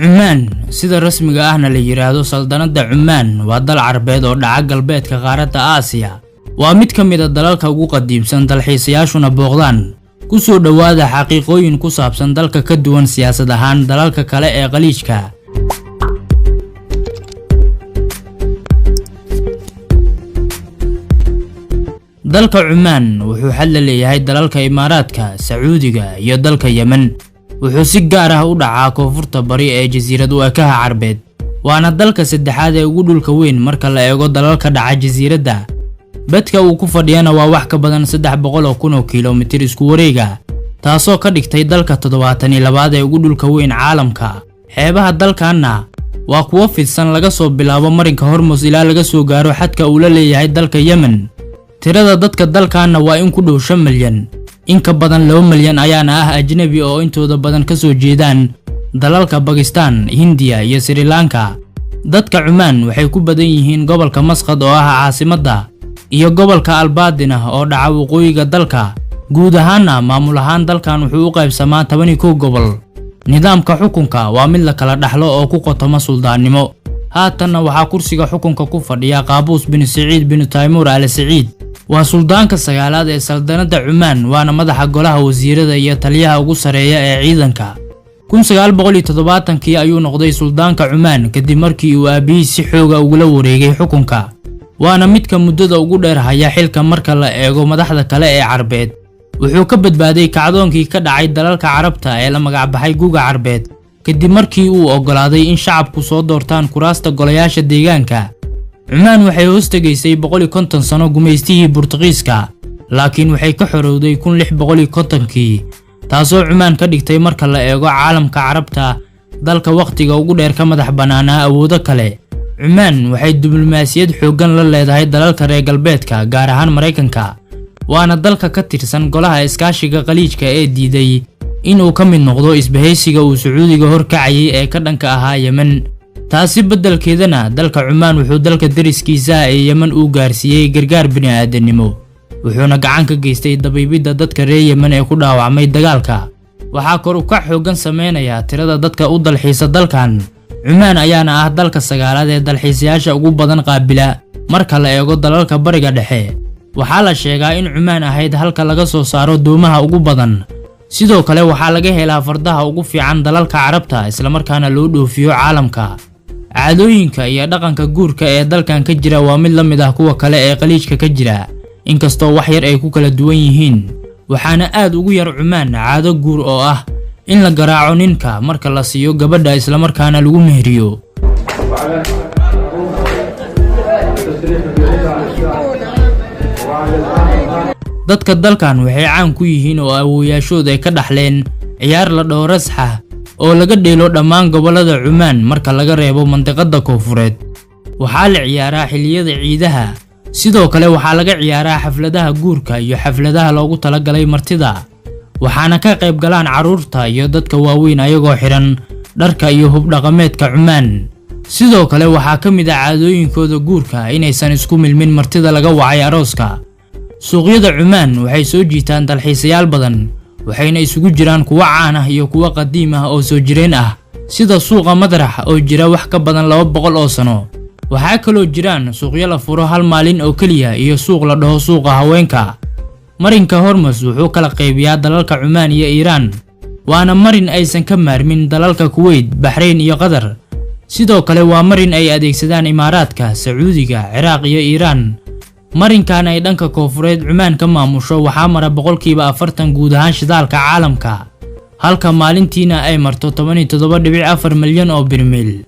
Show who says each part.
Speaker 1: Cumaan sida rasmiga ahna la yiraahdo saldanada Cumaan waa dal Carabeed oo dhaca galbeedka qaaradda Aasiya. Waa mid ka mid ah dalalka ugu qadiimsan dalxiisayaashuna booqdaan. Ku soo dhawaada xaqiiqooyin ku saabsan dalka ka duwan siyaasad ahaan dalalka kale ee qaliijka. dalka Cumaan wuxuu xal leeyahay dalalka Imaaraadka, Sacuudiga iyo dalka Yemen. wuxuu si gaar ah u dhacaa koonfurta bari ee jasiirad Waakaha Carabeed. waana dalka saddexaad ee ugu dhulka weyn marka la eego dalalka dhaca jasiiradda. badka uu ku fadhiyana waa wax ka badan 300,000 kiiloomitir isku wareega, taasoo ka dhigtay dalka 72 ee ugu dhulka weyn caalamka. xeebaha dalkana waa kuwo fidsan laga soo bilaabo marinka Hormuz ilaa laga soo gaaro xadka uu la leeyahay dalka Yemen. tirada dadka dalkana waa in ku dhow 5 milyan. in ka badan 2 milyan ayaana ah ajnabi oo intooda badan ka soo jeedaan dalalka Pakistan, Hindiya iyo Sri Lanka. dadka Cumaan waxay ku badan yihiin gobolka Masqat oo ah caasimadda iyo gobolka Al-Badin oo dhaca waqooyiga dalka. guud ahaanna maamul ahaan dalkan wuxuu u qaybsamaa 12 gobol. nidaamka xukunka waa mid la kala dhaxlo oo ku qotoma suldaannimo. haatanna waxaa kursiga xukunka ku fadhiya Qaabus bin Saciid bin Taymur Al Saciid. waa suldaanka sagaalaad ee saldanada Cumaan, waana madaxa golaha wasiirada iyo taliyaha ugu sareeya ee ciidanka. 1970kii ayuu noqday suldaanka Cumaan kadib markii uu aabihiis si xoog ah ugula wareegay xukunka. waana midka muddada ugu dheer haya xilka marka la eego madaxda kale ee Carabeed. wuxuu ka badbaaday kacdoonkii ka dhacay dalalka Carabta ee la magac baxay Guuga Carabeed kadib markii uu ogolaaday in shacabku ssoo doortaan kuraasta golayaasha deegaanka. Cumaan waxay hoos tagaysay 150 sano gumaystihii Boortaqiiska, laakiin waxay ka xorowday 1650kii, taasoo Cumaan ka dhigtay marka la eego caalamka Carabta dalka waqtiga ugu dheer ka madax banaanaa awoodo kale. Cumaan waxay diblomaasiyad xooggan la leedahay dalalka reer galbeedka, gaar ahaan Mareykanka. waana dalka ka tirsan golaha iskaashiga qaliijka ee diiday inuu ka mid noqdo isbahaysiga uu Sacuudiga horkacayay ee ka dhanka ahaa Yemen. taasi beddelkeedana dalka Cumaan wuxuu dalka dariskiisa ee Yemen u gaarsiiyay gargaar bini'aadanimo, wuxuuna gacan ka geystay dabiibidda dadka reer Yemen ee ku dhaawacmay dagaalka. waxaa kor u kac xooggan sameynaya tirada dadka u dalxiisa dalkan. Cumaan ayaana ah dalka sagaalaad ee dalxiisayaasha ugu badan qaabila marka la eego dalalka bariga dhexe. waxaa la sheegaa in Cumaan ahayd halka laga soo saaro doomaha ugu badan. sidoo kale waxaa laga helaa fardaha ugu fiican dalalka Carabta, isla markaana loo dhoofiyo caalamka. caadooyinka iyo dhaqanka guurka ee dalkan ka jira waa mid la mid ah kuwa kale ee qaliijka ka jira, inkastoo wax yar ay ku kala duwan yihiin. waxaana aad ugu yar Cumaan caado guur oo ah in la garaaco ninka marka la siiyo gabadha isla markaana lagu mehriyo. dadka dalkan waxay caan ku yihiin oo awooyaashood ay ka dhaxleen ciyaar la dhaho rasxa oo laga dheelo dhammaan gobolada Cumaan marka laga reebo mantiqada koonfureed. waxaa la ciyaaraa xilliyada ciidaha, sidoo kale waxaa laga ciyaaraa xafladaha guurka iyo xafladaha loogu talagalay martida. waxaana ka qayb galaan carruurta iyo dadka waaweyn ayagoo xiran dharka iyo hub dhaqameedka Cumaan. sidoo kale waxaa ka mid ah caadooyinkooda guurka inaysan isku milmin martida laga wacay arooska. suuqyada Cumaan waxay soo jiitaan dalxiisayaal badan, waxayna isugu jiraan kuwa caan ah iyo kuwa qadiim ah oo soo jireen ah, sida suuqa Madrax oo jira wax ka badan 200 oo sano. waxaa kaloo jiraan suuqyo la furo hal maalin oo kaliya iyo suuq la dhaho suuqa haweenka. marinka Hormuz wuxuu kala qaybiyaa dalalka Cumaan iyo Iiraan, waana marin aysan ka maarmin dalalka Kuwait, Bahrain iyo Qatar. sidoo kale waa marin ay adeegsadaan Imaaraadka, Sacuudiga, Ciraaq iyo Iiraan. marinkan ay dhanka koonfureed Cumaan ka maamusho waxaa mara 40% guud ahaan shidaalka caalamka, halka maalintiina ay marto 17.4 milyan oo barmiil.